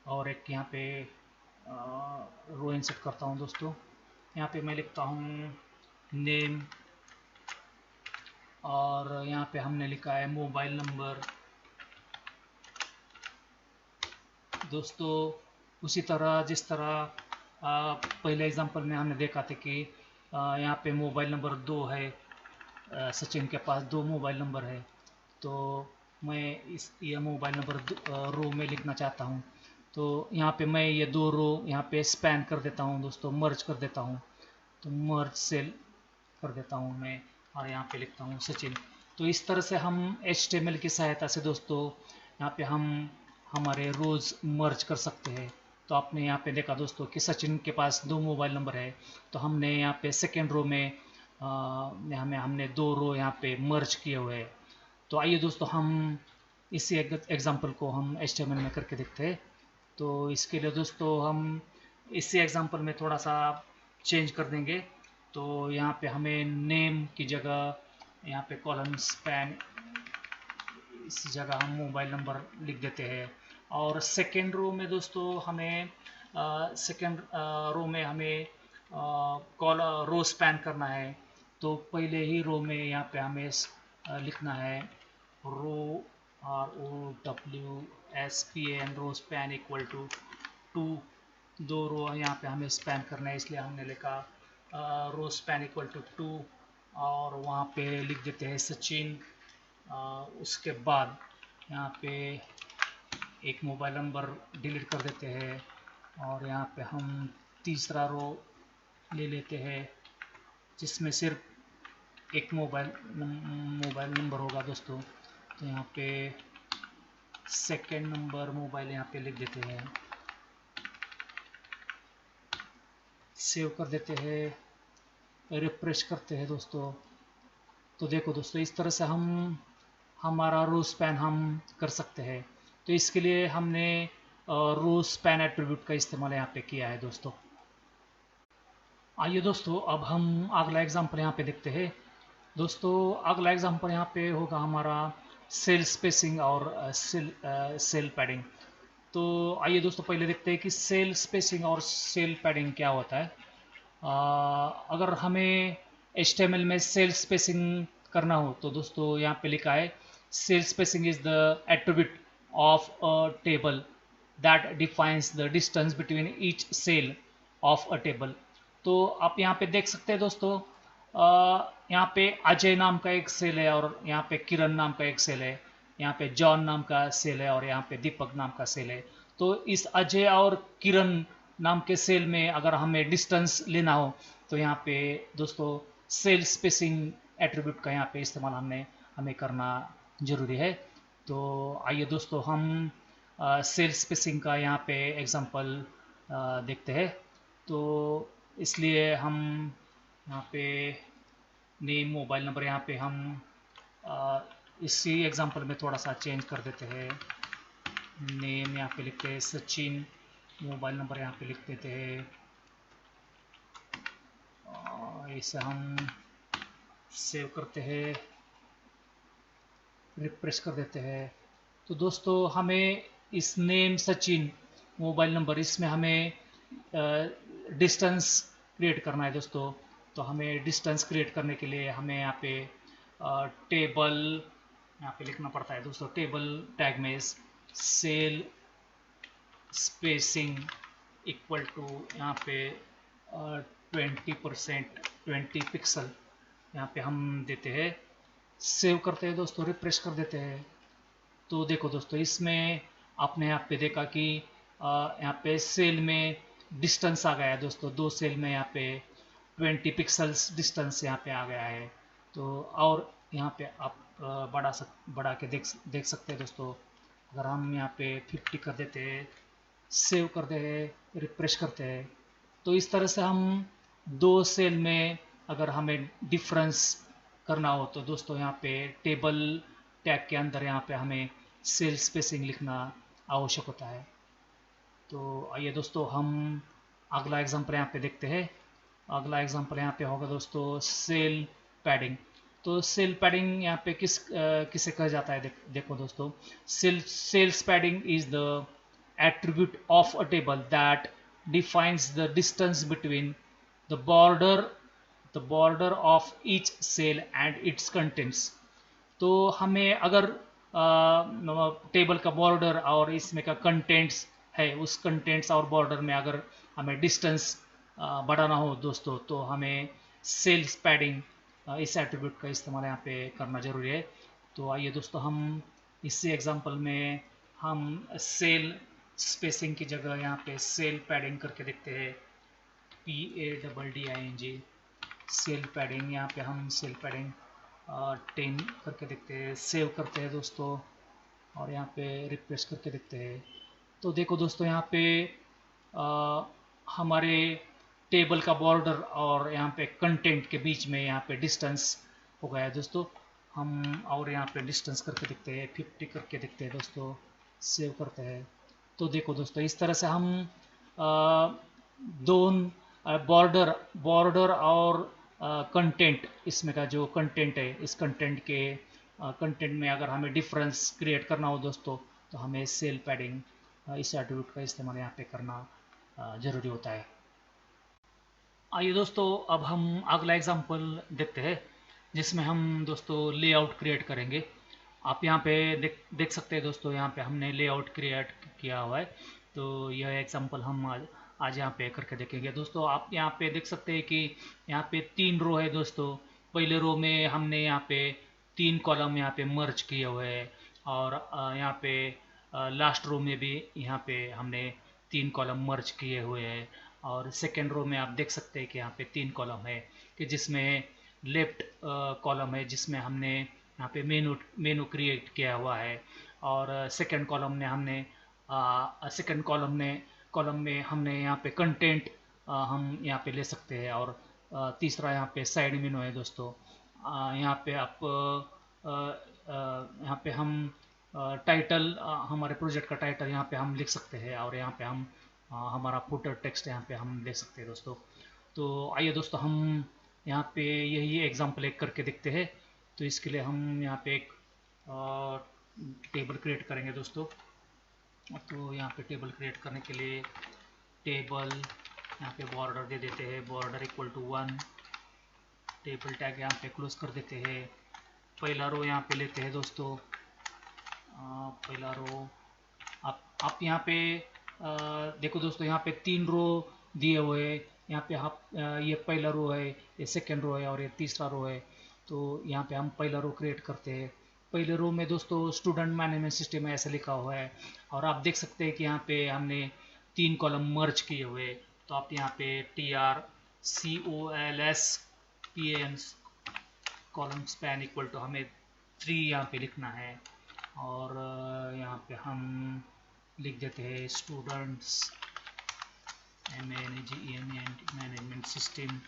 और एक यहाँ पे रो इंसर्ट करता हूँ दोस्तों। यहाँ पे मैं लिखता हूँ नेम, और यहाँ पे हमने लिखा है मोबाइल नंबर दोस्तों। उसी तरह जिस तरह पहले एग्जांपल में हमने देखा था कि यहाँ पे मोबाइल नंबर 2 है, सचिन के पास 2 मोबाइल नंबर है। तो मैं ये मोबाइल नंबर रो में लिखना चाहता हूँ। तो यहाँ पे मैं ये 2 रो यहाँ पे स्पैन कर देता हूँ दोस्तों, मर्ज कर देता हूँ। तो मर्ज सेल कर देता हूँ मैं, और यहाँ पे लिखता हूँ सचिन। तो इस तरह से हम HTML की सहायता से दोस्तों यहाँ पे हम हमारे रोज मर्ज कर सकते हैं। तो आपने यहाँ पे देखा दोस्तों कि सचिन के पास 2 मोबाइल नंबर है, तो हमने यहाँ पे सेकेंड रो में हमने 2 रो यहाँ पे मर्ज किए हुए हैं। तो आइए दोस्तों, हम इसी एग्जांपल को हम HTML में करके देखते हैं। तो इसके लिए दोस्तों हम इसी एग्जांपल में थोड़ा सा चेंज कर देंगे। तो यहाँ पे हमें नेम की जगह यहाँ पे कॉलम स्पैन, इस जगह हम मोबाइल नंबर लिख देते हैं। और सेकेंड रो में दोस्तों हमें रो स्पैन करना है। तो पहले ही रो में यहाँ पे हमें लिखना है row ROWSPAN row span equal to 2 row यहाँ पे हमें स्पैन करना है, इसलिए हमने लिखा रो स्पैन इक्वल टू 2, और वहाँ पे लिख देते हैं सचिन। उसके बाद यहाँ पे एक मोबाइल नंबर डिलीट कर देते हैं, और यहाँ पे हम तीसरा रो ले लेते हैं जिसमें सिर्फ एक मोबाइल नंबर होगा दोस्तों। तो यहाँ पे सेकेंड नंबर मोबाइल यहाँ पे लिख देते हैं, सेव कर देते हैं, रिफ्रेश करते हैं दोस्तों। तो देखो दोस्तों, इस तरह से हम हमारा रो स्पैन हम कर सकते हैं। तो इसके लिए हमने रो स्पैन एट्रीब्यूट का इस्तेमाल यहाँ पे किया है दोस्तों। आइए दोस्तों, अब हम अगला एग्जांपल यहाँ पे देखते हैं। दोस्तों अगला एग्जांपल यहाँ पे होगा हमारा सेल स्पेसिंग और सेल पैडिंग। तो आइए दोस्तों, पहले देखते हैं कि सेल स्पेसिंग और सेल पैडिंग क्या होता है। अगर हमें HTML में सेल स्पेसिंग करना हो तो दोस्तों यहाँ पे लिखा है cell spacing is the attribute of a table that defines the distance between each cell of a table. तो आप यहाँ पे देख सकते हैं दोस्तों, यहाँ पे अजय नाम का एक सेल है और यहाँ पे किरण नाम का एक सेल है, यहाँ पे जॉन नाम का सेल है और यहाँ पे दीपक नाम का सेल है। तो इस अजय और किरण नाम के सेल में अगर हमें डिस्टेंस लेना हो तो यहाँ पे दोस्तों सेल स्पेसिंग एट्रीब्यूट का यहाँ पे इस्तेमाल हमें करना जरूरी है। तो आइए दोस्तों हम सेल स्पेसिंग का यहाँ पे एग्जांपल देखते हैं। तो इसलिए हम यहाँ पे नेम मोबाइल नंबर यहाँ पे हम इसी एग्जांपल में थोड़ा सा चेंज कर देते हैं। नेम यहाँ पे लिखते हैं सचिन, मोबाइल नंबर यहाँ पे लिख देते हैं, इसे हम सेव करते हैं, रिफ्रेश कर देते हैं। तो दोस्तों हमें इस नेम सचिन मोबाइल नंबर इसमें हमें डिस्टेंस क्रिएट करना है दोस्तों। तो हमें डिस्टेंस क्रिएट करने के लिए हमें यहाँ पे टेबल यहाँ पे लिखना पड़ता है दोस्तों। टेबल टैग में सेल स्पेसिंग इक्वल टू यहाँ पे 20%, 20 पिक्सल यहाँ पे हम देते हैं, सेव करते हैं दोस्तों, रिफ्रेश कर देते हैं। तो देखो दोस्तों इसमें आपने यहाँ पे देखा कि यहाँ पे सेल में डिस्टेंस आ गया है दोस्तों, दो सेल में यहाँ पे 20 पिक्सल्स डिस्टेंस यहाँ पे आ गया है। तो और यहाँ पे आप बढ़ा के देख सकते हैं दोस्तों। अगर हम यहाँ पे 50 कर देते हैं, सेव करते हैं, रिफ्रेश करते हैं, तो इस तरह से हम दो सेल में अगर हमें डिफरेंस करना हो तो दोस्तों यहाँ पे टेबल टैग के अंदर यहाँ पे हमें सेल स्पेसिंग लिखना आवश्यक होता है। तो आइए दोस्तों हम अगला एग्जांपल यहाँ पे देखते हैं। अगला एग्जांपल यहाँ पे होगा दोस्तों सेल पैडिंग। तो सेल पैडिंग यहाँ पे किसे कहा जाता है, देखो दोस्तों, cells padding is the attribute of a table that defines the distance between the border of each cell and its contents। तो हमें अगर टेबल का बॉर्डर और इसमें का कंटेंट्स है, उस कंटेंट्स और बॉर्डर में अगर हमें डिस्टेंस बढ़ाना हो दोस्तों तो हमें सेल्स पैडिंग इस एट्रीब्यूट का इस्तेमाल यहाँ पे करना जरूरी है। तो आइए दोस्तों हम इसी एग्जांपल में हम सेल स्पेसिंग की जगह यहाँ पे सेल पैडिंग करके देखते हैं, PADDING सेल पैडिंग। यहाँ पे हम सेल पैडिंग 10 करके देखते हैं, सेव करते हैं दोस्तों और यहाँ पे रिफ्रेश करके देखते हैं। तो देखो दोस्तों यहाँ पे हमारे टेबल का बॉर्डर और यहाँ पे कंटेंट के बीच में यहाँ पे डिस्टेंस हो गया है दोस्तों। हम और यहाँ पे डिस्टेंस करके देखते हैं, 50 करके देखते हैं दोस्तों, सेव करते हैं। तो देखो दोस्तों इस तरह से हम दोनों बॉर्डर और कंटेंट, इसमें का जो कंटेंट है इस कंटेंट में अगर हमें डिफरेंस क्रिएट करना हो दोस्तों तो हमें सेल पैडिंग इस एट्रीब्यूट का इस्तेमाल यहाँ पे करना ज़रूरी होता है। आइए दोस्तों अब हम अगला एग्जांपल देखते हैं जिसमें हम दोस्तों लेआउट क्रिएट करेंगे। आप यहाँ पे देख सकते हैं दोस्तों, यहाँ पे हमने लेआउट क्रिएट किया हुआ है। तो यह एग्जांपल हम आज यहाँ पे करके देखेंगे दोस्तों। आप यहाँ पे देख सकते हैं कि यहाँ पे 3 रो है दोस्तों। पहले रो में हमने यहाँ पे 3 कॉलम यहाँ पे मर्ज किए हुए हैं और यहाँ पे लास्ट रो में भी यहाँ पे हमने 3 कॉलम मर्ज किए हुए हैं। और सेकेंड रो में आप देख सकते हैं कि यहाँ पे 3 कॉलम है कि जिसमें लेफ्ट कॉलम है जिसमें हमने यहाँ पे मेनू क्रिएट किया हुआ है और सेकंड कॉलम में हमने यहाँ पे कंटेंट हम यहाँ पे ले सकते हैं और तीसरा यहाँ पे साइड मेनू है दोस्तों। यहाँ पे आप यहाँ पे हम टाइटल, हमारे प्रोजेक्ट का टाइटल यहाँ पे हम लिख सकते हैं और यहाँ पे हम हमारा फुटर टेक्स्ट यहाँ पे हम ले सकते हैं दोस्तों। तो आइए दोस्तों हम यहाँ पे यही एग्जांपल एक करके देखते हैं। तो इसके लिए हम यहाँ पे एक टेबल क्रिएट करेंगे दोस्तों। तो यहाँ पे टेबल क्रिएट करने के लिए टेबल यहाँ पे बॉर्डर दे देते हैं, border equal to 1 table tag यहाँ पे क्लोज कर देते हैं। पहला रो यहाँ पे लेते हैं दोस्तों। पहला रो आप यहाँ पे देखो दोस्तों, यहाँ पे 3 रो दिए हुए हैं। यहाँ पे आप ये पहला रो है, ये सेकेंड रो है और ये तीसरा रो है। तो यहाँ पे हम पहला रो क्रिएट करते हैं। पहले रो में दोस्तों स्टूडेंट मैनेजमेंट सिस्टम ऐसा लिखा हुआ है, और आप देख सकते हैं कि यहाँ पे हमने 3 कॉलम मर्ज किए हुए। तो आप यहाँ पे TRCOLSPAN column span equal to हमें 3 यहाँ पे लिखना है। और यहाँ पे हम लिख देते हैं स्टूडेंट्स मैनेजमेंट सिस्टम।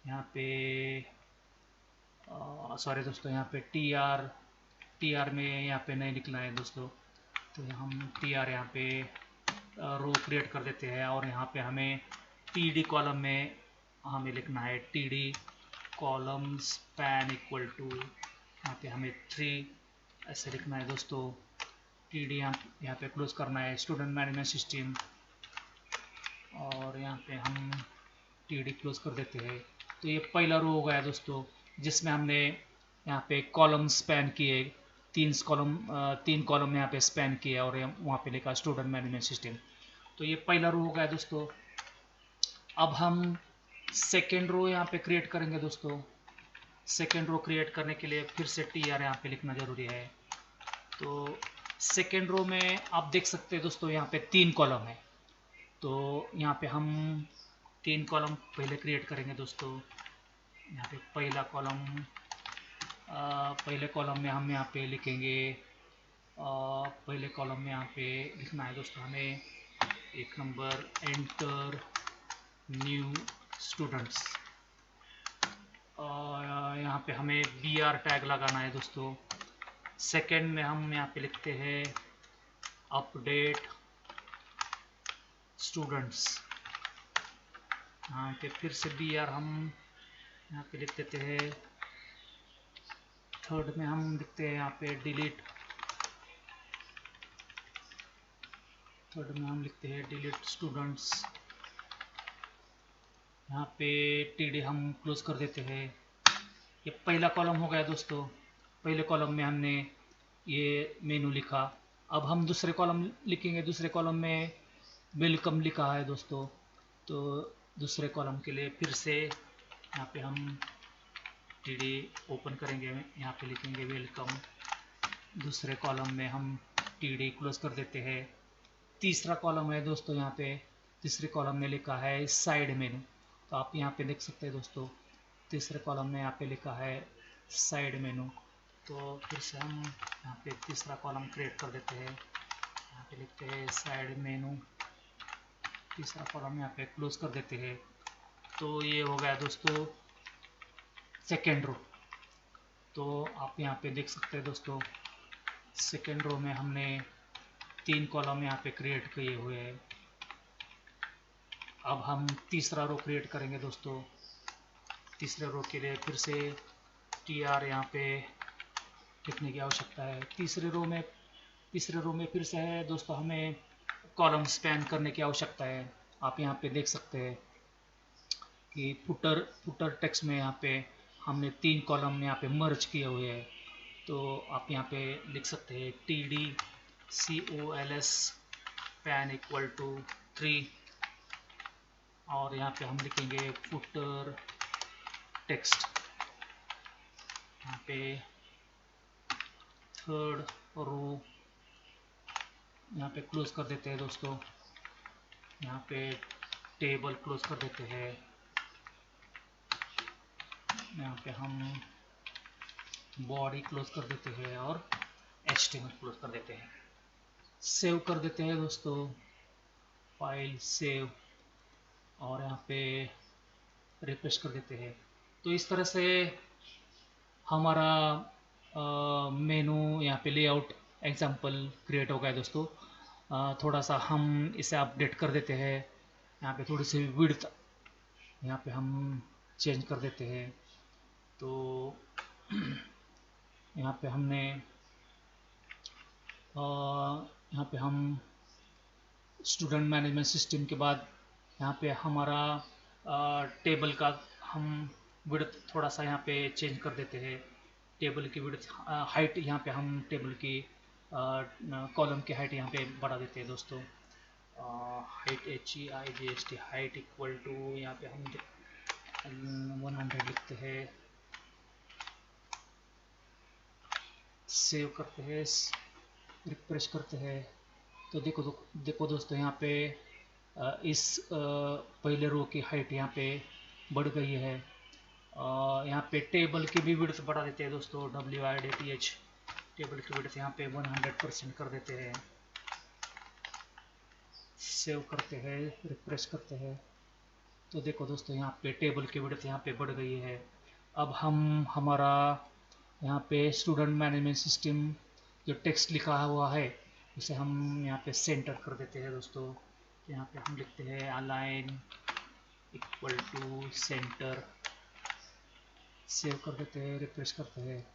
यहाँ पे सॉरी दोस्तों, यहाँ पे टी आर में यहाँ पे नहीं लिखना है दोस्तों। तो हम TR यहाँ पे रो क्रिएट कर देते हैं, और यहाँ पे हमें TD कॉलम में हमें लिखना है TD column span equal to, यहाँ पे हमें 3 ऐसे लिखना है दोस्तों। TD यहाँ पे क्लोज करना है स्टूडेंट मैनेजमेंट सिस्टम, और यहाँ पे हम TD क्लोज कर देते हैं। तो ये पहला रो हो गया दोस्तों, जिसमें हमने यहाँ पे कॉलम स्पैन किए, 3 कॉलम यहाँ पे स्पैन किए, और वहाँ पे लिखा स्टूडेंट मैनेजमेंट सिस्टम। तो ये पहला रो हो गया दोस्तों। अब हम सेकेंड रो यहाँ पे क्रिएट करेंगे दोस्तों। सेकेंड रो क्रिएट करने के लिए फिर से TR यहाँ पे लिखना जरूरी है। तो सेकेंड रो में आप देख सकते हैं दोस्तों, यहाँ पे 3 कॉलम है। तो यहाँ पे हम 3 कॉलम पहले क्रिएट करेंगे दोस्तों। यहाँ पे पहले कॉलम में हम यहाँ पे लिखेंगे, पहले कॉलम में यहाँ पे लिखना है दोस्तों हमें 1 नंबर एंटर न्यू स्टूडेंट्स। यहाँ पे हमें BR टैग लगाना है दोस्तों। सेकेंड में हम यहाँ पे लिखते हैं अपडेट स्टूडेंट्स। यहाँ पे फिर से BR हम यहाँ पे लिख देते हैं। थर्ड में हम लिखते हैं यहाँ पे डिलीट। थर्ड में हम लिखते हैं डिलीट स्टूडेंट्स। यहाँ पे TD हम क्लोज कर देते हैं। ये पहला कॉलम हो गया दोस्तों। पहले कॉलम में हमने ये मेनू लिखा। अब हम दूसरे कॉलम लिखेंगे। दूसरे कॉलम में वेलकम लिखा है दोस्तों। तो दूसरे कॉलम के लिए फिर से यहाँ पे हम TD ओपन करेंगे, यहाँ पे लिखेंगे वेलकम। दूसरे कॉलम में हम TD क्लोज कर देते हैं। तीसरा कॉलम है दोस्तों, यहाँ पे तीसरे कॉलम में लिखा है साइड मेनू। तो आप यहाँ पे देख सकते हैं दोस्तों, तीसरे कॉलम में यहाँ पे लिखा है साइड मेनू। तो फिर से हम यहाँ पे तीसरा कॉलम क्रिएट कर देते हैं। यहाँ पे लिखते हैं साइड मेनू। तीसरा कॉलम यहाँ पे क्लोज कर देते हैं। तो ये हो गया दोस्तों सेकेंड रो। तो आप यहाँ पे देख सकते हैं दोस्तों, सेकेंड रो में हमने 3 कॉलम यहाँ पे क्रिएट किए हुए हैं। अब हम तीसरा रो क्रिएट करेंगे दोस्तों। तीसरे रो के लिए फिर से TR यहाँ पे लिखने की आवश्यकता है। तीसरे रो में फिर से है दोस्तों, हमें कॉलम स्पैन करने की आवश्यकता है। आप यहाँ पे देख सकते हैं कि फुटर टेक्स्ट में यहाँ पे हमने 3 कॉलम यहाँ पे मर्ज किए हुए हैं। तो आप यहाँ पे लिख सकते हैं TD COLS पैन इक्वल टू 3, और यहाँ पे हम लिखेंगे फुटर टेक्स्ट। यहाँ पे थर्ड रो यहाँ पे क्लोज कर देते हैं दोस्तों। यहाँ पे टेबल क्लोज कर देते हैं। यहाँ पे हम बॉडी क्लोज कर देते हैं और HTML क्लोज कर देते हैं। सेव कर देते हैं दोस्तों, फाइल सेव, और यहाँ पे रिफ्रेश कर देते हैं। तो इस तरह से हमारा मेनू यहाँ पे लेआउट एग्जाम्पल क्रिएट हो गया दोस्तों। थोड़ा सा हम इसे अपडेट कर देते हैं। यहाँ पे थोड़ी सी विड्थ यहाँ पे हम चेंज कर देते हैं। तो यहाँ पे हमने यहाँ पे हम स्टूडेंट मैनेजमेंट सिस्टम के बाद यहाँ पे हमारा टेबल का हम विड्थ थोड़ा सा यहाँ पे चेंज कर देते हैं। टेबल की विड्थ हाइट यहाँ पे हम टेबल की कॉलम की हाइट यहाँ पे बढ़ा देते हैं दोस्तों। Height HEIGHT height equal to यहाँ पे हम 100 लिखते हैं। सेव करते हैं, रिफ्रेश करते हैं। तो देखो दोस्तों यहाँ पे इस पहले रो की हाइट यहाँ पे बढ़ गई है। यहाँ पे टेबल की भी विड्थ बढ़ा देते हैं दोस्तों। WIDTH टेबल की विड्थ यहाँ पे 100% कर देते हैं। सेव करते हैं, रिफ्रेश करते हैं। तो देखो दोस्तों यहाँ पे टेबल की विड्थ यहाँ पे बढ़ गई है। अब हम हमारा यहाँ पे स्टूडेंट मैनेजमेंट सिस्टम जो टेक्स्ट लिखा हुआ है उसे हम यहाँ पे सेंटर कर देते हैं दोस्तों। तो यहाँ पे हम लिखते हैं अलाइन इक्वल टू सेंटर। सेव कर देते हैं, रिफ्रेश करते हैं।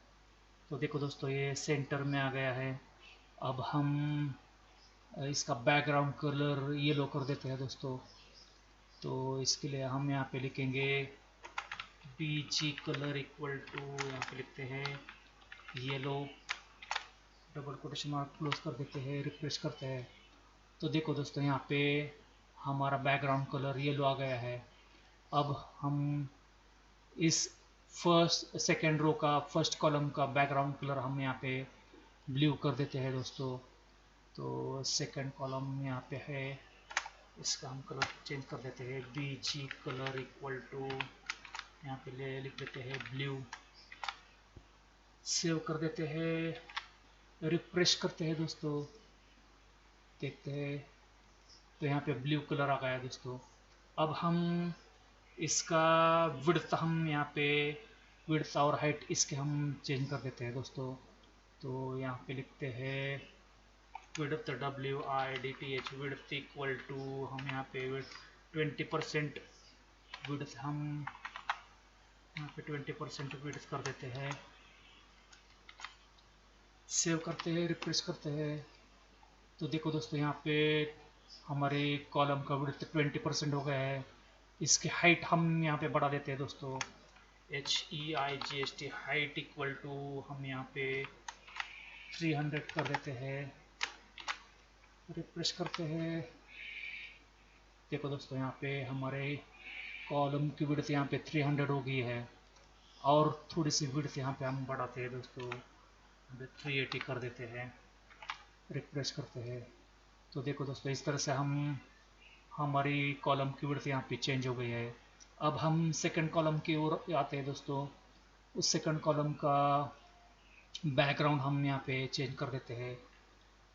तो देखो दोस्तों ये सेंटर में आ गया है। अब हम इसका बैकग्राउंड कलर येलो कर देते हैं दोस्तों। तो इसके लिए हम यहाँ पे लिखेंगे BG कलर इक्वल टू, यहाँ पे लिखते हैं yellow, double quotation mark close कर देते हैं, रिफ्रेश करते हैं। तो देखो दोस्तों यहाँ पे हमारा बैकग्राउंड कलर येलो आ गया है। अब हम इस सेकेंड रो का फर्स्ट कॉलम का बैकग्राउंड कलर हम यहाँ पे ब्लू कर देते हैं दोस्तों। तो सेकेंड कॉलम यहाँ पे है, इसका हम कलर चेंज कर देते हैं। BG कलर इक्वल टू यहाँ पे लिख देते हैं ब्लू। सेव कर देते हैं, रिफ्रेश करते हैं दोस्तों। देखते हैं तो यहाँ पे ब्लू कलर आ गया है दोस्तों। अब हम इसका विड्थ हम यहाँ पे विड्थ और हाइट इसके हम चेंज कर देते हैं दोस्तों। तो यहाँ पे लिखते हैं width WIDTH width equal to, हम यहाँ पे विड्थ 20% विड्थ हम यहाँ पे 20% विड्थ कर देते हैं। सेव करते हैं, रिफ्रेश करते हैं। तो देखो दोस्तों यहाँ पे हमारे कॉलम का विड्थ 20% हो गया है। इसकी हाइट हम यहाँ पे बढ़ा देते हैं दोस्तों। HEIGHT हाइट इक्वल टू, हम यहाँ पे 300 कर देते हैं, रिफ्रेश करते हैं। देखो दोस्तों यहाँ पे हमारे कॉलम की विड्थ यहाँ पे 300 हो गई है। और थोड़ी सी विड्थ यहाँ पे हम बढ़ाते हैं दोस्तों, 380 कर देते हैं, रिफ्रेश करते हैं। तो देखो दोस्तों इस तरह से हमारी कॉलम की विड्थ यहाँ पे चेंज हो गई है। अब हम सेकंड कॉलम की ओर आते हैं दोस्तों। उस सेकंड कॉलम का बैकग्राउंड हम यहाँ पे चेंज कर देते हैं।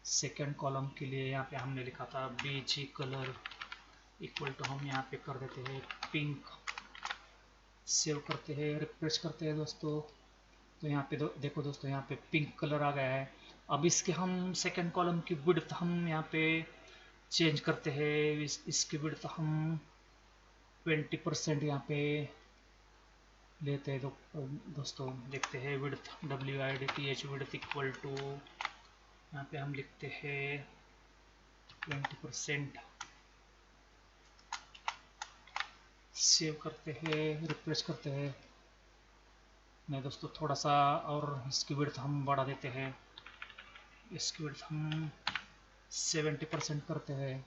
सेकंड कॉलम के लिए यहाँ पे हमने लिखा था BG कलर इक्वल टू, हम यहाँ पे कर देते हैं पिंक। सेव करते हैं, रिफ्रेश करते हैं दोस्तों। तो यहाँ पे देखो दोस्तों यहाँ पे पिंक कलर आ गया है। अब इसके हम सेकंड कॉलम की विड्थ हम यहाँ पे चेंज करते हैं। इसकी विड्थ हम 20% यहाँ पे लेते हैं दोस्तों। देखते हैं width WIDTH width equal to, यहाँ पे हम लिखते हैं 20%। सेव करते हैं, रिफ्रेश करते हैं। नहीं दोस्तों थोड़ा सा और इसकी विड्थ हम बढ़ा देते हैं। इसकी विड्थ हम 70% करते हैं।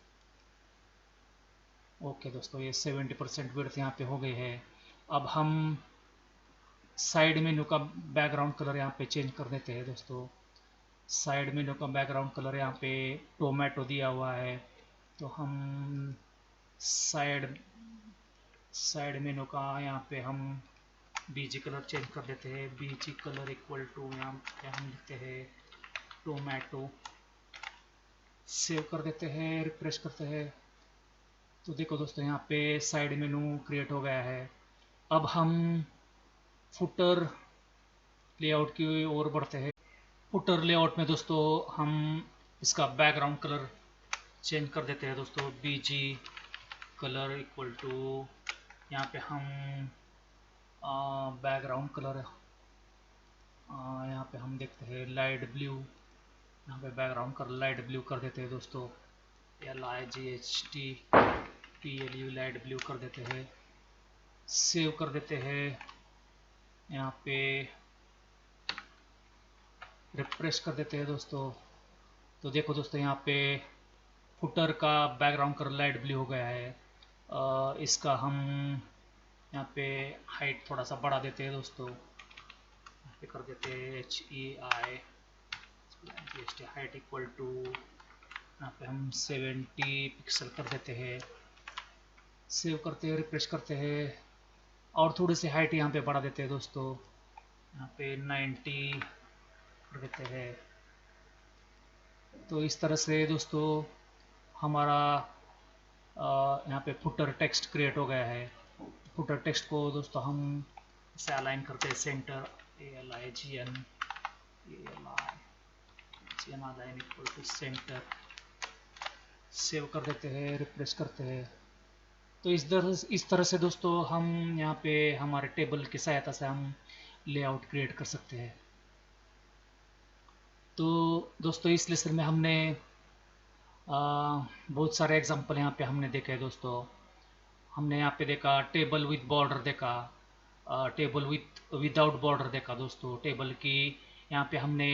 ओके दोस्तों ये 70% विड्थ यहाँ पे हो गई है। अब हम साइड मेन्यू का बैकग्राउंड कलर यहाँ पे चेंज कर देते हैं दोस्तों। साइड मेन्यू का बैकग्राउंड कलर यहाँ पे टोमेटो दिया हुआ है। तो हम साइड मेन्यू का यहाँ पे हम BG कलर चेंज कर देते हैं। BG कलर इक्वल टू, यहाँ पे हम लिखते हैं टोमेटो। सेव कर देते हैं, रिफ्रेश करते हैं। तो देखो दोस्तों यहाँ पे साइड मेनू क्रिएट हो गया है। अब हम फुटर लेआउट की ओर बढ़ते हैं। फुटर लेआउट में दोस्तों हम इसका बैकग्राउंड कलर चेंज कर देते हैं दोस्तों। BG कलर इक्वल टू, यहाँ पे हम बैकग्राउंड कलर यहाँ पे हम देखते हैं लाइट ब्लू। यहाँ पे बैकग्राउंड कलर लाइट ब्लू कर देते हैं दोस्तों। LIGHT PLU लाइट ब्लू कर देते हैं। सेव कर देते हैं, यहाँ पे रिफ्रेश कर देते हैं दोस्तों। तो देखो दोस्तों, यहाँ पे फुटर का बैकग्राउंड कलर लाइट ब्लू हो गया है। इसका हम यहाँ पे हाइट थोड़ा सा बढ़ा देते हैं दोस्तों। यहाँ पे कर देते हैं HEI हाइट इक्वल टू, यहाँ पे हम 70 पिक्सल कर देते हैं। सेव करते हैं, रिफ्रेश करते हैं और थोड़ी सी हाइट यहाँ पे बढ़ा देते हैं दोस्तों। यहाँ पे 90 कर देते हैं। तो इस तरह से दोस्तों हमारा यहाँ पे फुटर टेक्स्ट क्रिएट हो गया है। फुटर टेक्स्ट को दोस्तों हम इसे अलाइन करते हैं centre, ALIGN align equal to centre. सेव कर देते हैं, रिफ्रेश करते हैं। तो इस तरह से दोस्तों हम यहाँ पे हमारे टेबल की सहायता से हम लेआउट क्रिएट कर सकते हैं। तो दोस्तों इस लेसन में हमने बहुत सारे एग्जांपल यहाँ पे हमने देखे हैं दोस्तों। हमने यहाँ पे देखा टेबल विद बॉर्डर, देखा टेबल विदाउट बॉर्डर देखा दोस्तों। टेबल की यहाँ पे हमने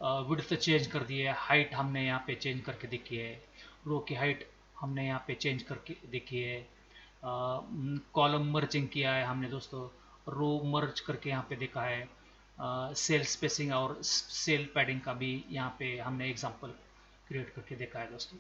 विड्थ चेंज कर दी है, हाइट हमने यहाँ पे चेंज करके देखी है, रो की हाइट हमने यहाँ पे चेंज करके देखी है, कॉलम मर्जिंग किया है हमने दोस्तों, रो मर्ज करके यहाँ पे देखा है, सेल स्पेसिंग और सेल पैडिंग का भी यहाँ पे हमने एग्जांपल क्रिएट करके देखा है दोस्तों।